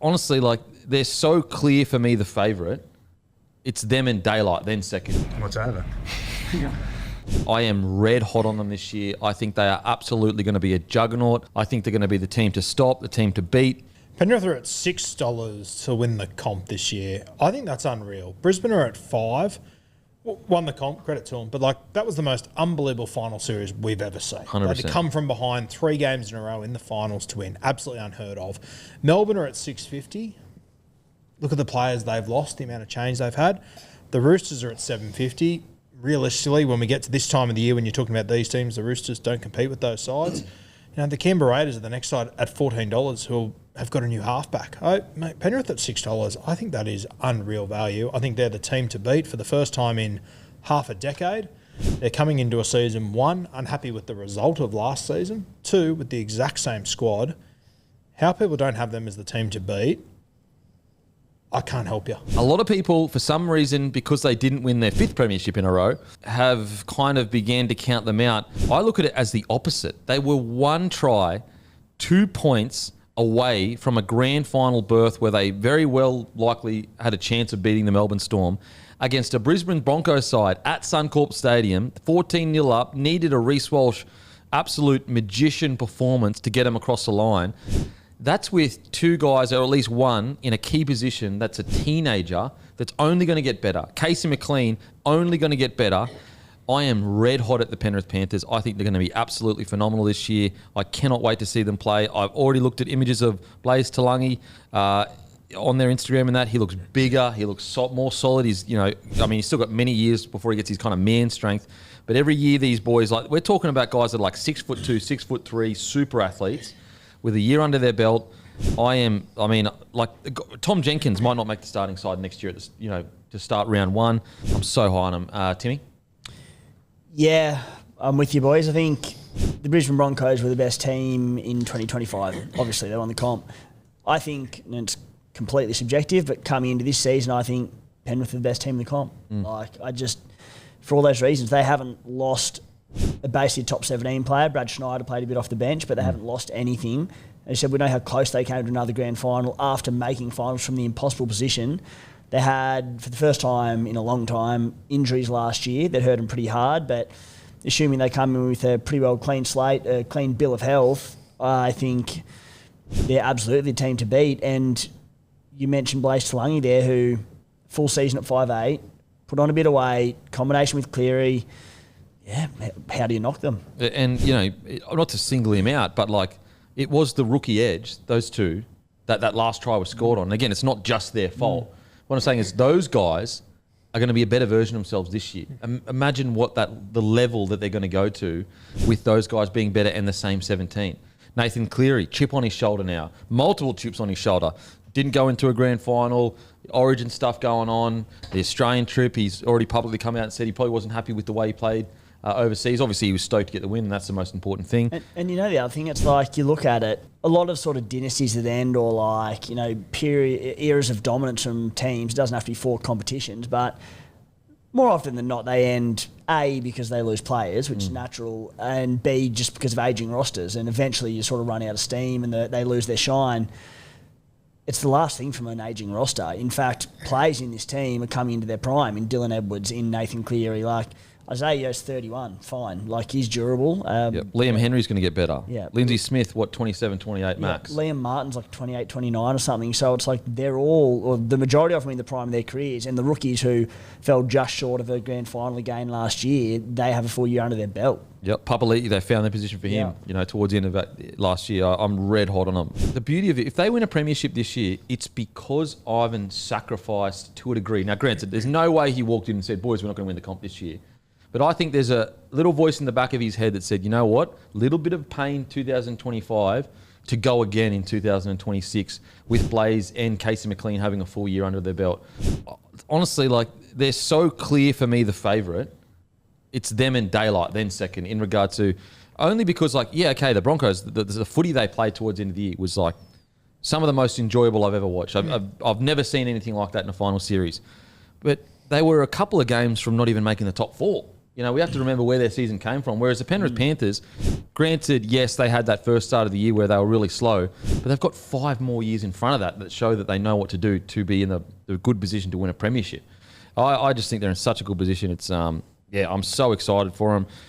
honestly, like, they're so clear for me the favourite. It's them and Daylight, then second. What's over? I am red hot on them this year. I think they are absolutely going to be a juggernaut. I think they're going to be the team to stop, the team to beat. Penrith are at $6 to win the comp this year. I think that's unreal. Brisbane are at $5. Won the comp, credit to them. But that was the most unbelievable final series we've ever seen. 100%. They had to come from behind 3 games in a row in the finals to win. Absolutely unheard of. Melbourne are at $6.50. Look at the players they've lost, the amount of change they've had. The Roosters are at $7.50. Realistically, when we get to this time of the year when you're talking about these teams, the Roosters don't compete with those sides. The Canberra Raiders are the next side at $14 who have got a new halfback. Mate, Penrith at $6, I think that is unreal value. I think they're the team to beat for the first time in half a decade. They're coming into a season, 1, unhappy with the result of last season, 2, with the exact same squad. How people don't have them as the team to beat, I can't help you. A lot of people, for some reason, because they didn't win their 5th premiership in a row, have kind of began to count them out. I look at it as the opposite. They were 1 try, 2 points away from a grand final berth where they very well likely had a chance of beating the Melbourne Storm against a Brisbane Broncos side at Suncorp Stadium, 14-0 up, needed a Reece Walsh absolute magician performance to get them across the line. That's with 2 guys, or at least 1, in a key position that's a teenager that's only going to get better. Casey McLean, only going to get better. I am red hot at the Penrith Panthers. I think they're going to be absolutely phenomenal this year. I cannot wait to see them play. I've already looked at images of Blaze Talangi on their Instagram and that. He looks bigger. He looks more solid. He's, he's still got many years before he gets his kind of man strength. But every year these boys, we're talking about guys that are 6'2", 6'3", super athletes with a year under their belt. Tom Jenkins might not make the starting side next year, to start round 1. I'm so high on him. Timmy? Yeah, I'm with you, boys. I think the Brisbane Broncos were the best team in 2025. Obviously, they won the comp. I think, and it's completely subjective, but coming into this season, I think Penrith are the best team in the comp. For all those reasons, they haven't lost basically a top 17 player. Brad Schneider played a bit off the bench, but they haven't lost anything. As I said, we know how close they came to another grand final after making finals from the impossible position. They had, for the first time in a long time, injuries last year that hurt them pretty hard, but assuming they come in with a pretty well clean slate, a clean bill of health, I think they're absolutely the team to beat. And you mentioned Blaze Talangi there, who full season at 5'8", put on a bit of weight, combination with Cleary. Yeah, how do you knock them? And, not to single him out, but it was the rookie edge, those two, that last try was scored on. And again, it's not just their fault. What I'm saying is those guys are going to be a better version of themselves this year. Imagine the level that they're going to go to with those guys being better and the same 17. Nathan Cleary, chip on his shoulder now. Multiple chips on his shoulder. Didn't go into a grand final. Origin stuff going on. The Australian trip, he's already publicly come out and said he probably wasn't happy with the way he played overseas. Obviously, he was stoked to get the win, and that's the most important thing. And the other thing, it's you look at it, a lot of sort of dynasties that end or period eras of dominance from teams, it doesn't have to be 4 competitions, but more often than not, they end A, because they lose players, which is natural, and B, just because of ageing rosters, and eventually you sort of run out of steam and they lose their shine. It's the last thing from an ageing roster. In fact, players in this team are coming into their prime, in Dylan Edwards, in Nathan Cleary, Isaiah's 31, fine. He's durable. Liam Henry's going to get better. Yeah. Lindsay Smith, 27, 28 max. Liam Martin's 28, 29 or something. So it's they're all, or the majority of them in the prime of their careers, and the rookies who fell just short of a grand final again last year, they have a full year under their belt. Yep, Papali'i, they found their position for him, towards the end of that last year. I'm red hot on them. The beauty of it, if they win a premiership this year, it's because Ivan sacrificed to a degree. Now, granted, there's no way he walked in and said, boys, we're not going to win the comp this year. But I think there's a little voice in the back of his head that said, you know what, little bit of pain 2025 to go again in 2026 with Blaze and Casey McLean having a full year under their belt. Honestly, they're so clear for me the favourite. It's them and Daylight, then second, in regard to, only because the Broncos, the footy they played towards the end of the year was some of the most enjoyable I've ever watched. I've never seen anything like that in a final series. But they were a couple of games from not even making the top 4. You know, we have to remember where their season came from. Whereas the Penrith Panthers, granted, yes, they had that first start of the year where they were really slow, but they've got 5 more years in front of that show that they know what to do to be in the good position to win a premiership. I just think they're in such a good position. It's I'm so excited for them.